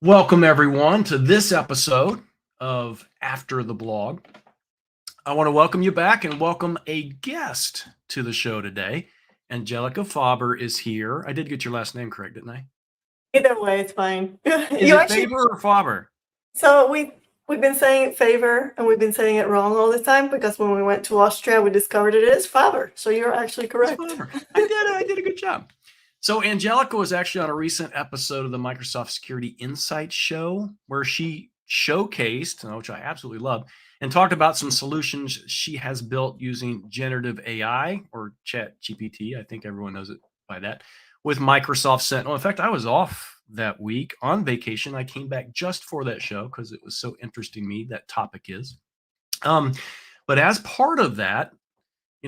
Welcome, everyone, to this episode of After the Blog. I want to welcome you back and welcome a guest to the show today. Angelica Faber is here. I did get your last name correct, didn't I? Either way, it's fine. Is it Faber or Faber? So we've been saying favor and we've been saying it wrong all the time because when we went to Austria, we discovered it is Faber. So you're actually correct. I did a good job. So Angelica was actually on a recent episode of the Microsoft Security Insights show where she showcased, which I absolutely love, and talked about some solutions she has built using generative AI or Chat GPT. I think everyone knows it by that, with Microsoft Sentinel. In fact, I was off that week on vacation. I came back just for that show because it was so interesting to me, that topic is. But as part of that,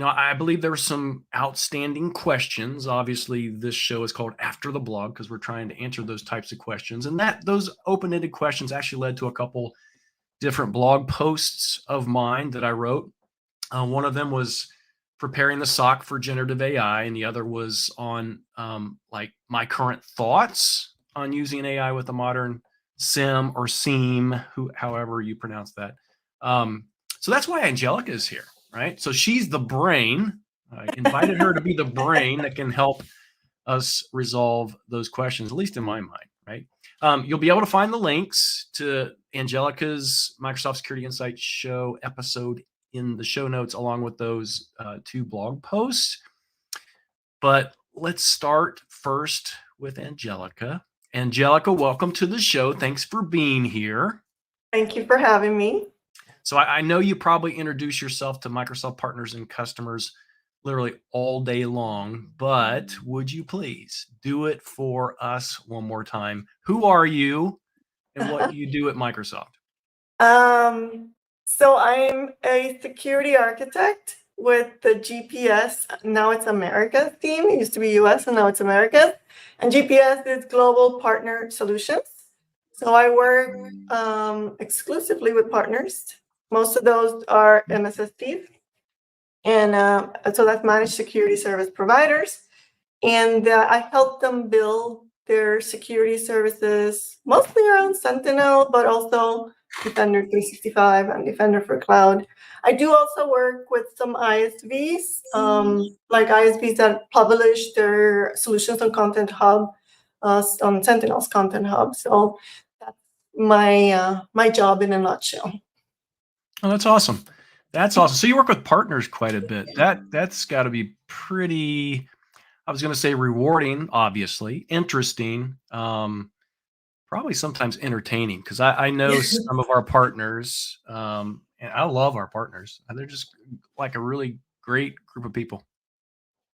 I believe there were some outstanding questions. Obviously, this show is called After the Blog because we're trying to answer those types of questions. And those open-ended questions actually led to a couple different blog posts of mine that I wrote. One of them was preparing the SOC for generative AI, and the other was on like my current thoughts on using AI with a modern SIEM or SIEM, however you pronounce that. So that's why Angelica is here. Right. So she's the brain. I invited her to be the brain that can help us resolve those questions, at least in my mind. Right. You'll be able to find the links to Angelica's Microsoft Security Insights show episode in the show notes, along with those two blog posts. But let's start first with Angelica. Angelica, welcome to the show. Thanks for being here. Thank you for having me. So I know you probably introduce yourself to Microsoft partners and customers literally all day long, but would you please do it for us one more time? Who are you and what do you do at Microsoft? So I'm a security architect with the GPS. Now it's America's team. It used to be US and now it's America's. And GPS is Global Partner Solutions. So I work exclusively with partners. Most of those are MSSPs. And so that's managed security service providers. And I help them build their security services, mostly around Sentinel, but also Defender 365 and Defender for Cloud. I do also work with some ISVs, like ISVs that publish their solutions on Content Hub, on Sentinel's Content Hub. So that's my job in a nutshell. Oh, that's awesome. That's awesome. So you work with partners quite a bit. That's got to be pretty, I was going to say rewarding, obviously, interesting, probably sometimes entertaining, because I know some of our partners, and I love our partners. And they're just like a really great group of people.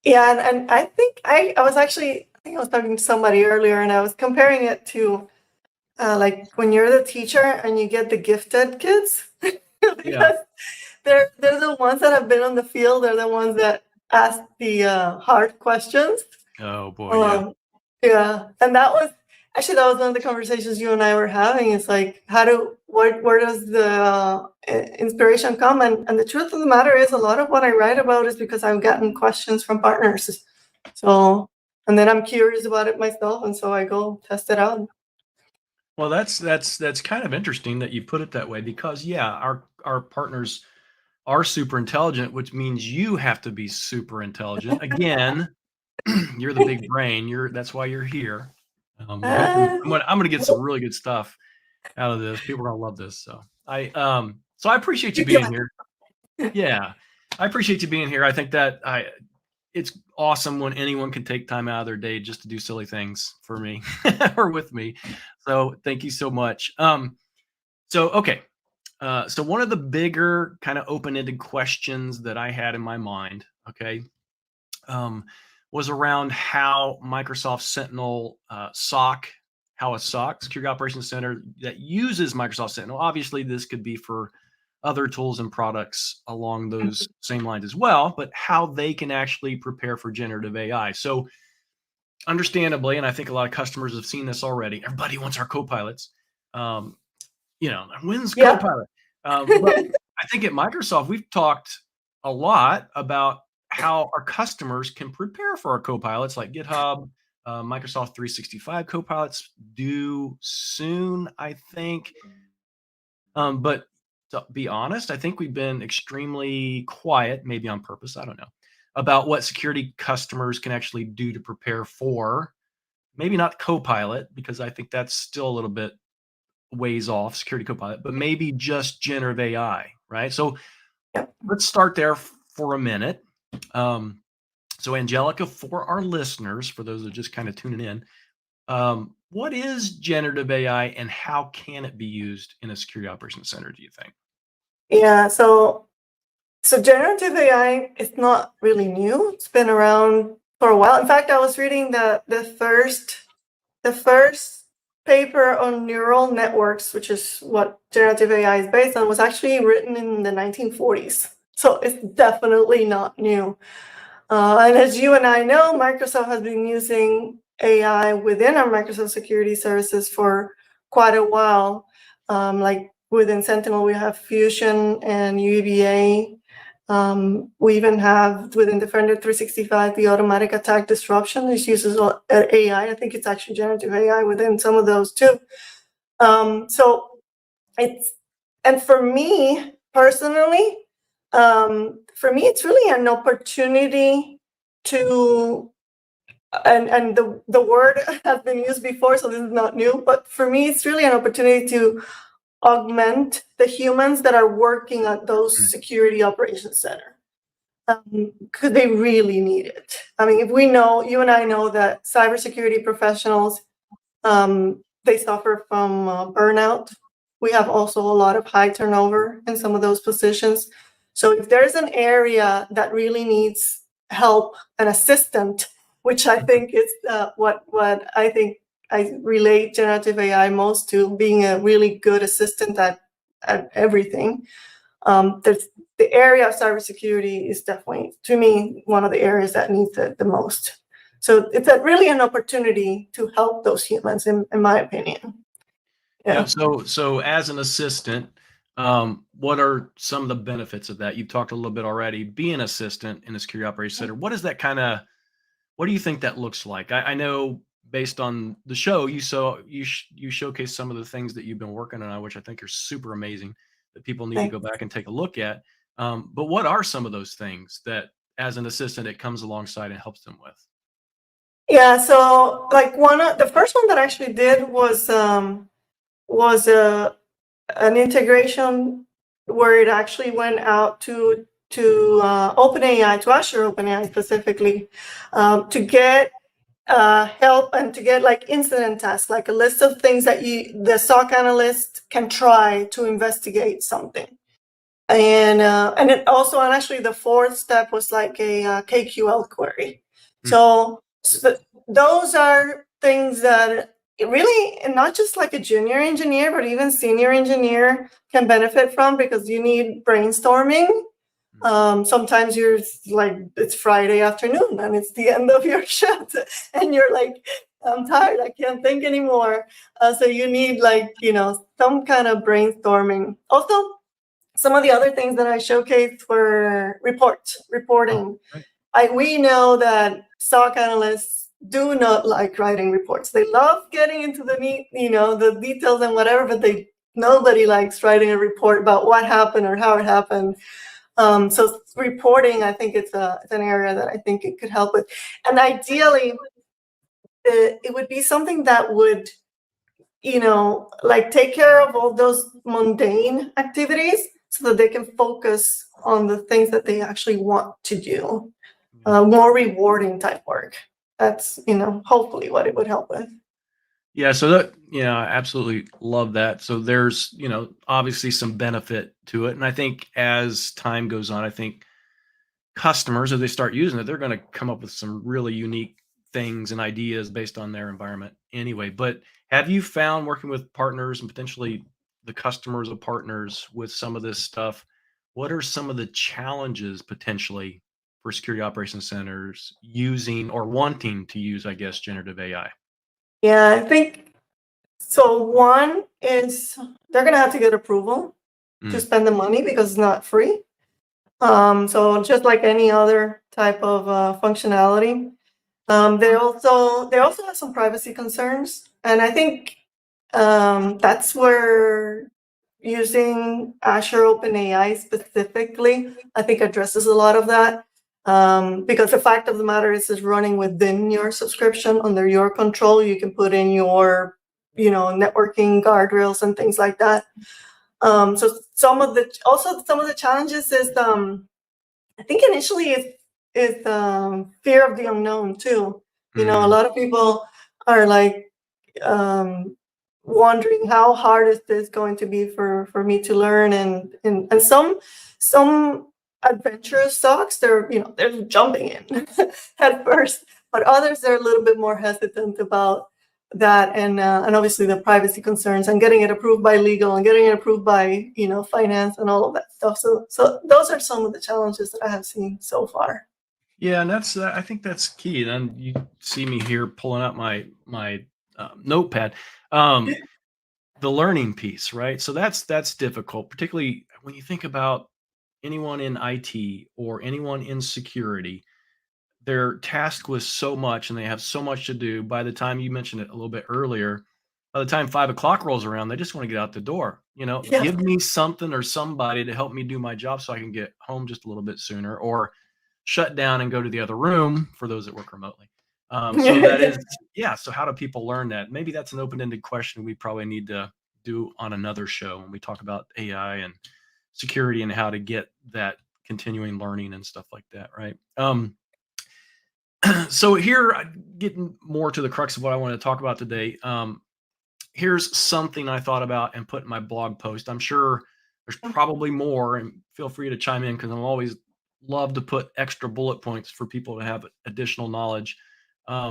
Yeah, and I think I was talking to somebody earlier, and I was comparing it to like when you're the teacher and you get the gifted kids. Because they're the ones that have been on the field. They're the ones that ask the hard questions. Oh boy, yeah. And that was one of the conversations you and I were having. It's like, where does the inspiration come? And the truth of the matter is, a lot of what I write about is because I've gotten questions from partners. So, and then I'm curious about it myself, and so I go test it out. Well, that's kind of interesting that you put it that way, because our partners are super intelligent, which means you have to be super intelligent. Again, you're the big brain. That's why you're here. I'm going to get some really good stuff out of this. People are going to love this. So I appreciate you being here. Yeah, I appreciate you being here. I think that it's awesome when anyone can take time out of their day just to do silly things for me or with me. So thank you so much. Okay. So one of the bigger kind of open-ended questions that I had in my mind, was around how Microsoft Sentinel SOC, how a SOC, Security Operations Center, that uses Microsoft Sentinel. Obviously, this could be for other tools and products along those same lines as well, but how they can actually prepare for generative AI. So understandably, and I think a lot of customers have seen this already, everybody wants our co-pilots. When's Copilot? But I think at Microsoft, we've talked a lot about how our customers can prepare for our co-pilots like GitHub, Microsoft 365 Copilots due soon, I think. But to be honest, I think we've been extremely quiet, maybe on purpose, I don't know, about what security customers can actually do to prepare for maybe not Copilot, because I think that's still a little bit ways off, security Copilot, but maybe just generative AI, right? So Yep. let's start there for a minute. Um, so, Angelica, for our listeners, for those that are just kind of tuning in, what is generative AI and how can it be used in a security operations center, do you think? Yeah, so generative AI is not really new. It's been around for a while. In fact, I was reading the first paper on neural networks, which is what generative AI is based on, was actually written in the 1940s. So it's definitely not new. And as you and I know, Microsoft has been using AI within our Microsoft security services for quite a while. Like within Sentinel, we have Fusion and UEBA. We even have within Defender 365 the automatic attack disruption. This uses AI. I think it's actually generative AI within some of those too. So it's, and for me personally, it's really an opportunity to, and the word has been used before, so this is not new, but for me, it's really an opportunity to augment the humans that are working at those security operations center. Because they really need it. I mean, if we know, you and I know that cybersecurity professionals, they suffer from burnout. We have also a lot of high turnover in some of those positions. So if there's an area that really needs help, an assistant, which I think is what I think I relate generative AI most to, being a really good assistant at everything. The area of cybersecurity is definitely, to me, one of the areas that needs it the most. So it's really an opportunity to help those humans, in my opinion. Yeah. Yeah. So as an assistant, what are some of the benefits of that? You've talked a little bit already. Being an assistant in a security operations center, what is that kind of? What do you think that looks like? I know based on the show, you showcase some of the things that you've been working on, which I think are super amazing that people need to go Thanks. back and take a look at. But what are some of those things that, as an assistant, it comes alongside and helps them with? Yeah. So like the first one that I actually did was an integration where it actually went out to OpenAI, to Azure OpenAI specifically, to get help and to get like incident tasks, like a list of things that the SOC analyst can try to investigate something. And it also, and actually the fourth step was like a KQL query. Hmm. So those are things that really, and not just like a junior engineer, but even senior engineer can benefit from, because you need brainstorming. Sometimes you're like, it's Friday afternoon and it's the end of your shift and you're like, I'm tired, I can't think anymore. So you need like, some kind of brainstorming. Also, some of the other things that I showcased were Oh, reporting. great. We know that SOC analysts do not like writing reports. They love getting into the the details and whatever, but nobody likes writing a report about what happened or how it happened. So reporting, I think it's an area that I think it could help with. And ideally, it would be something that would, like take care of all those mundane activities so that they can focus on the things that they actually want to do. Yeah. More rewarding type work. That's, hopefully what it would help with. Yeah, so that, I absolutely love that. So there's, obviously some benefit to it. And I think as time goes on, I think customers, as they start using it, they're going to come up with some really unique things and ideas based on their environment anyway. But have you found, working with partners and potentially the customers of partners with some of this stuff, what are some of the challenges potentially for security operations centers using or wanting to use, I guess, generative AI? Yeah, I think so. One is they're going to have to get approval to Mm, spend the money because it's not free. So just like any other type of functionality. They also have some privacy concerns, and I think that's where using Azure OpenAI specifically, I think addresses a lot of that. Because the fact of the matter is, it's running within your subscription under your control. You can put in your, networking guardrails and things like that. So some of the challenges is, I think initially is fear of the unknown too. A lot of people are like, wondering how hard is this going to be for me to learn, and some adventurous stocks, they're jumping in at first, but others are a little bit more hesitant about that, and obviously the privacy concerns and getting it approved by legal and getting it approved by finance and all of that stuff. So those are some of the challenges that I have seen so far. Yeah, and that's I think that's key. And then you see me here pulling out my notepad. The learning piece, right? So that's difficult, particularly when you think about anyone in IT or anyone in security. They're tasked with so much and they have so much to do. By the time, you mentioned it a little bit earlier, by the time 5 o'clock rolls around, they just want to get out the door. Yeah. Give me something or somebody to help me do my job so I can get home just a little bit sooner, or shut down and go to the other room for those that work remotely. So that is, yeah. So how do people learn that? Maybe that's an open-ended question we probably need to do on another show when we talk about AI and security and how to get that continuing learning and stuff like that, right? So here, getting more to the crux of what I want to talk about today. Here's something I thought about and put in my blog post. I'm sure there's probably more, and feel free to chime in because I'm always love to put extra bullet points for people to have additional knowledge.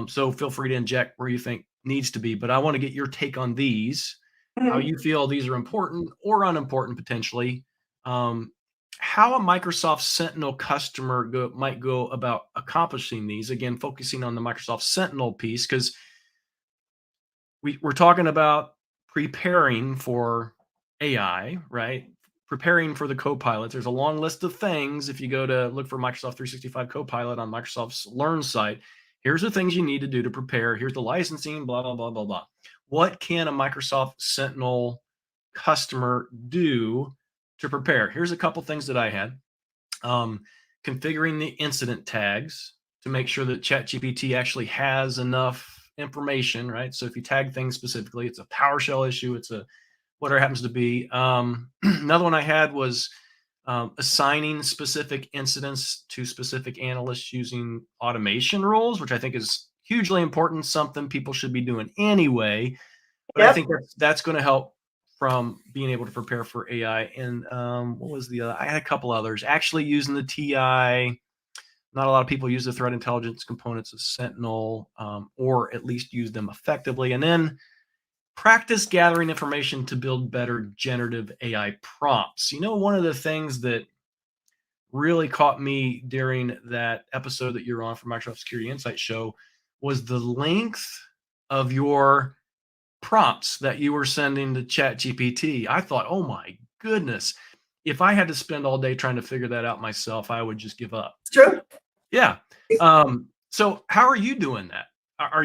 So feel free to inject where you think needs to be. But I want to get your take on these, how Mhm. you feel these are important or unimportant potentially. How a Microsoft Sentinel customer might go about accomplishing these. Again, focusing on the Microsoft Sentinel piece, because we're talking about preparing for AI, right? Preparing for the Copilot. There's a long list of things. If you go to look for Microsoft 365 Copilot on Microsoft's Learn site, here's the things you need to do to prepare. Here's the licensing, blah, blah, blah, blah, blah. What can a Microsoft Sentinel customer do to prepare? Here's a couple things that I had. Configuring the incident tags to make sure that ChatGPT actually has enough information, right? So if you tag things specifically, it's a PowerShell issue, it's a whatever it happens to be. Another one I had was assigning specific incidents to specific analysts using automation rules, which I think is hugely important, something people should be doing anyway. But I Yep. think that's going to help from being able to prepare for AI. And what was the other? I had a couple others. Actually using the TI. Not a lot of people use the threat intelligence components of Sentinel, or at least use them effectively. And then practice gathering information to build better generative AI prompts. One of the things that really caught me during that episode that you're on for Microsoft Security Insight Show was the length of your prompts that you were sending to ChatGPT. I thought, oh my goodness, if I had to spend all day trying to figure that out myself, I would just give up. It's true. Yeah. So how are you doing that?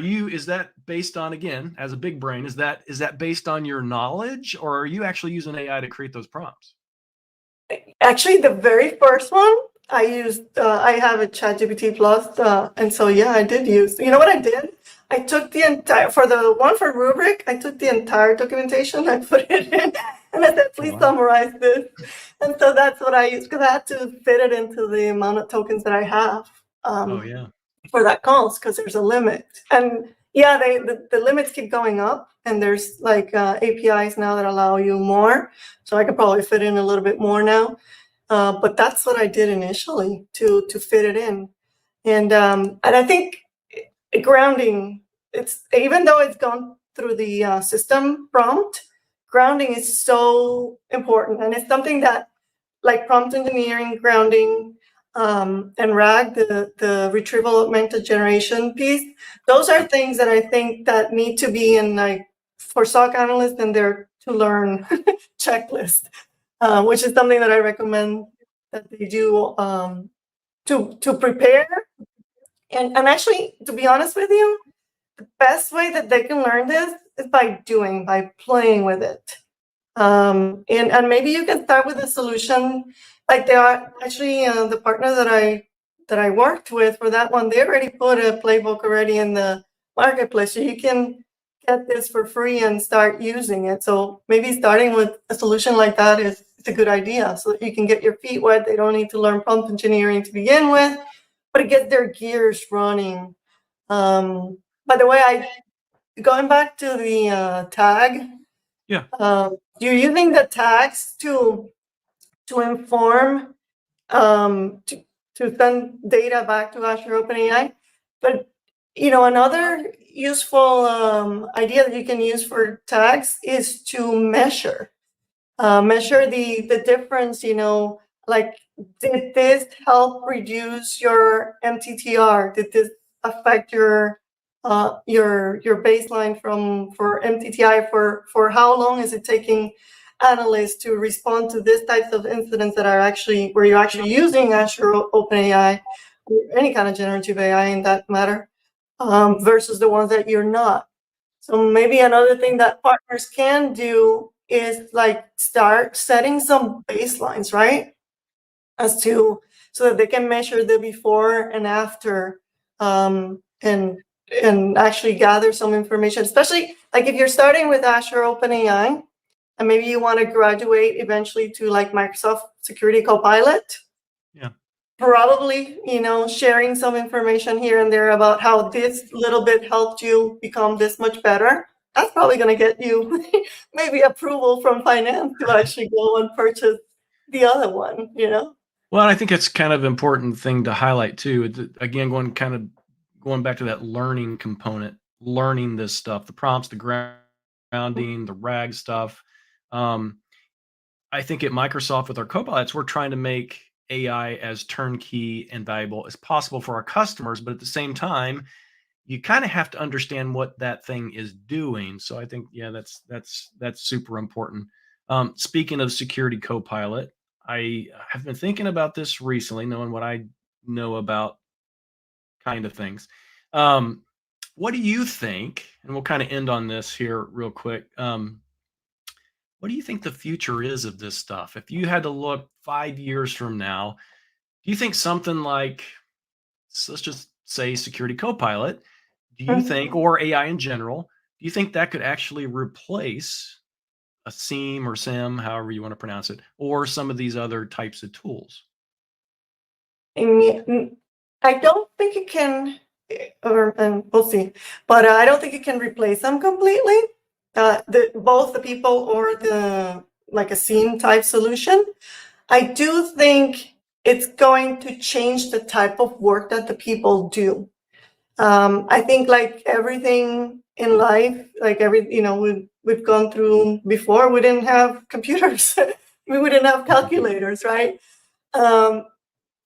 Is that based on, again, as a big brain, is that based on your knowledge, or are you actually using AI to create those prompts? Actually, the very first one I used, I have a ChatGPT Plus, and so yeah, I did use. You know what I did? I took the entire for the one for rubric. I took the entire documentation. I put it in, and I said, Oh, "Please wow. summarize this." And so that's what I used because I had to fit it into the amount of tokens that I have. Oh, yeah. For that calls because there's a limit. And yeah, the limits keep going up, and there's like APIs now that allow you more. So I could probably fit in a little bit more now. But that's what I did initially to fit it in. And I think grounding, it's even though it's gone through the system prompt, grounding is so important, and it's something that, like prompt engineering, grounding, and RAG, the retrieval augmented generation piece. Those are things that I think that need to be in, like, for SOC analysts and their to learn checklist, which is something that I recommend that they do to prepare And actually, to be honest with you, the best way that they can learn this is by playing with it. And maybe you can start with a solution. Like they are actually the partner that I worked with for that one, they already put a playbook already in the marketplace, so you can get this for free and start using it. So maybe starting with a solution like that is a good idea, so that you can get your feet wet. They don't need to learn prompt engineering to begin with, but it gets their gears running. By the way, I going back to the tag. Yeah. You're using the tags to inform to send data back to Azure OpenAI. But another useful idea that you can use for tags is to measure the difference. Like, did this help reduce your MTTR? Did this affect your baseline for MTTI? For how long is it taking analysts to respond to this types of incidents that are actually where you're actually using Azure OpenAI or any kind of generative AI in that matter, versus the ones that you're not. So maybe another thing that partners can do is like start setting some baselines, right? So that they can measure the before and after, and actually gather some information, especially like if you're starting with Azure OpenAI and maybe you want to graduate eventually to like Microsoft Security Copilot. Yeah. Probably, sharing some information here and there about how this little bit helped you become this much better. That's probably going to get you maybe approval from finance to actually go and purchase the other one. Well, I think it's kind of important thing to highlight too. Again, going back to that learning component, learning this stuff, the prompts, the grounding, the RAG stuff. Um, I think at Microsoft with our copilots, we're trying to make AI as turnkey and valuable as possible for our customers, but at the same time, you kind of have to understand what that thing is doing. So I think, yeah, that's super important. Speaking of security copilot, I have been thinking about this recently, knowing what I know about kind of things. Um, what do you think? And we'll kind of end on this here real quick. What do you think the future is of this stuff? If you had to look 5 years from now, do you think something like, let's just say security copilot, do you think, or AI in general, do you think that could actually replace a SIEM or SIM, however you want to pronounce it, or some of these other types of tools? I don't think it can, or we'll see, but I don't think it can replace them completely. Both the people or the like a SIEM type solution. I do think it's going to change the type of work that the people do. I think like everything in life, like we've gone through before, we didn't have computers, we didn't have calculators, right?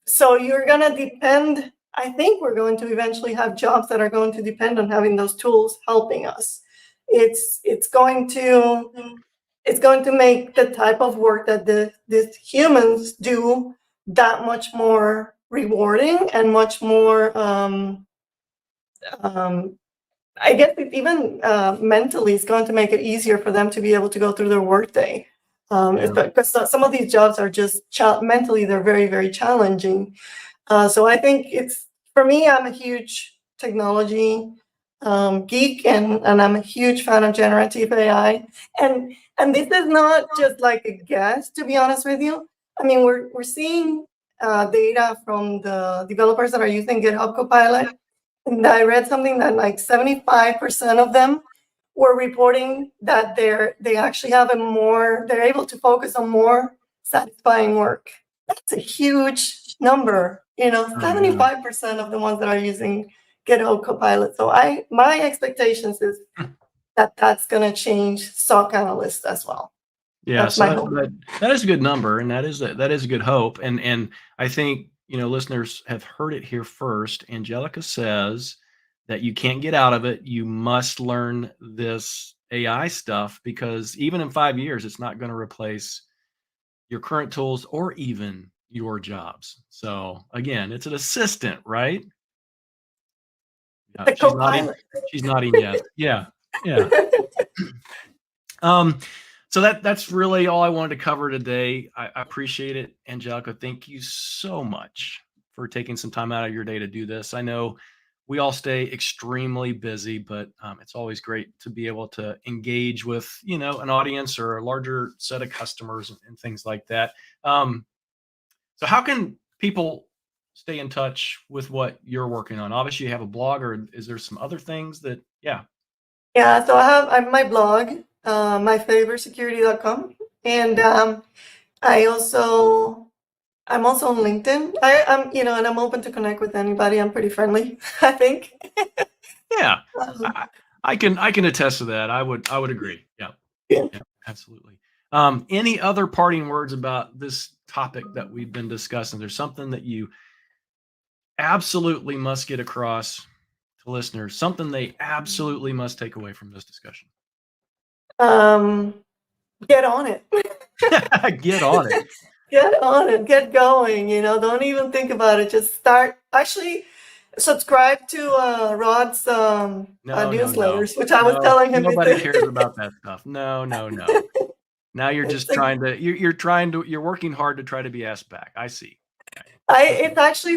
So you're going to depend, I think we're going to eventually have jobs that are going to depend on having those tools helping us. It's going to make the type of work that these humans do that much more rewarding and much more, I guess it even mentally is going to make it easier for them to be able to go through their workday. Because some of these jobs are just mentally, they're very, very challenging. So I think for me, I'm a huge technology geek, and I'm a huge fan of generative AI. And this is not just like a guess, to be honest with you. I mean, we're seeing data from the developers that are using GitHub Copilot. And I read something that like 75% of them were reporting that they actually have they're able to focus on more satisfying work. That's a huge number, 75% of the ones that are using GitHub Copilot. So my expectations is that that's going to change SOC analysts as well. Yeah, That's my so hope. that is a good number, and that is a good hope. And I think listeners have heard it here first. Angelica says that you can't get out of it. You must learn this AI stuff, because even in 5 years, it's not going to replace your current tools or even your jobs. So again, it's an assistant, right? The She's nodding. co-pilot. She's nodding yes. Yeah. Yeah. So that's really all I wanted to cover today. I appreciate it, Angelica. Thank you so much for taking some time out of your day to do this. I know we all stay extremely busy, but it's always great to be able to engage with an audience or a larger set of customers and things like that. So how can people stay in touch with what you're working on? Obviously, you have a blog, or is there some other things that? Yeah. Yeah, so I have my blog, myfavorsecurity.com, and I'm also on LinkedIn. And I'm open to connect with anybody. I'm pretty friendly, I think. Yeah, Um, I can attest to that. I would agree. Yeah, yeah. yeah, absolutely. Any other parting words about this topic that we've been discussing? There's something that you absolutely must get across to listeners, something they absolutely must take away from this discussion. Um, get on it. Get on it. Get on it. Get going. Don't even think about it. Just start. Actually, subscribe to Rod's No, newsletters, which I was no. telling him Nobody before. cares about that stuff. No. Now you're It's just a trying to. You're working hard to try to be asked back. I see. It's actually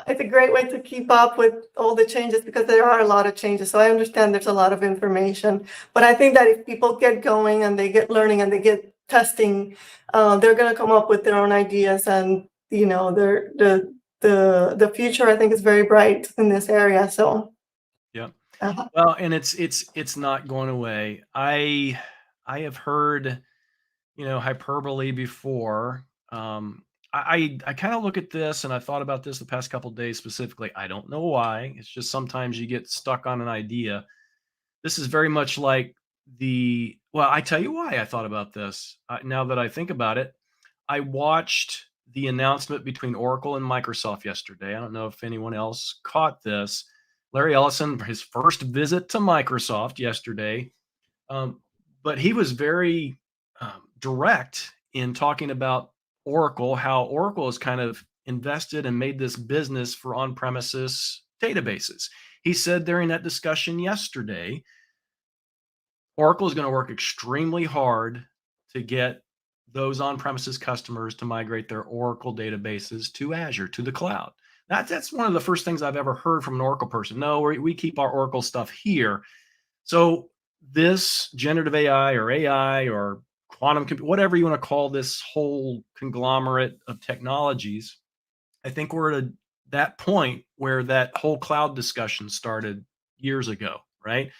it's a great way to keep up with all the changes because there are a lot of changes. So I understand there's a lot of information, but I think that if people get going and they get learning and they get testing, they're going to come up with their own ideas, and the future I think is very bright in this area. So Yeah. uh, Well, and it's not going away. I have heard hyperbole before. I kind of look at this, and I thought about this the past couple of days specifically. I don't know why. It's just sometimes you get stuck on an idea. This is very much like well, I tell you why I thought about this. Now that I think about it, I watched the announcement between Oracle and Microsoft yesterday. I don't know if anyone else caught this. Larry Ellison, his first visit to Microsoft yesterday, um, but he was very direct in talking about Oracle, how Oracle has kind of invested and made this business for on-premises databases. He said during that discussion yesterday, Oracle is going to work extremely hard to get those on-premises customers to migrate their Oracle databases to Azure, to the cloud. That's one of the first things I've ever heard from an Oracle person. No, we keep our Oracle stuff here. So this generative AI or quantum computing, whatever you want to call this whole conglomerate of technologies, I think we're at that point where that whole cloud discussion started years ago, right?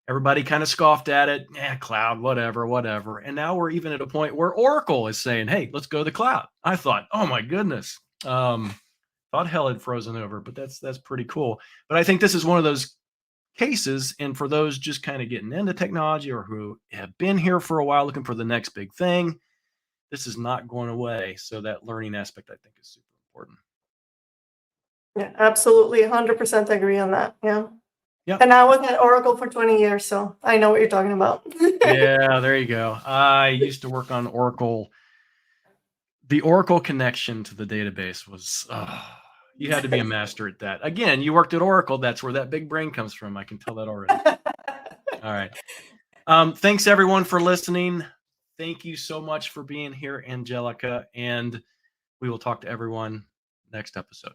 Everybody kind of scoffed at it. Cloud, whatever. And now we're even at a point where Oracle is saying, hey, let's go to the cloud. I thought, oh my goodness. Thought hell had frozen over, but that's pretty cool. But I think this is one of those cases, and for those just kind of getting into technology or who have been here for a while looking for the next big thing, this is not going away. So that learning aspect, I think, is super important. yeah, absolutely, 100% agree on that. Yeah. Yeah. And I was at Oracle for 20 years, so I know what you're talking about. Yeah, there you go. I used to work on Oracle. The Oracle connection to the database was, you had to be a master at that. Again, you worked at Oracle. That's where that big brain comes from. I can tell that already. All right. Thanks everyone for listening. Thank you so much for being here, Angelica. And we will talk to everyone next episode.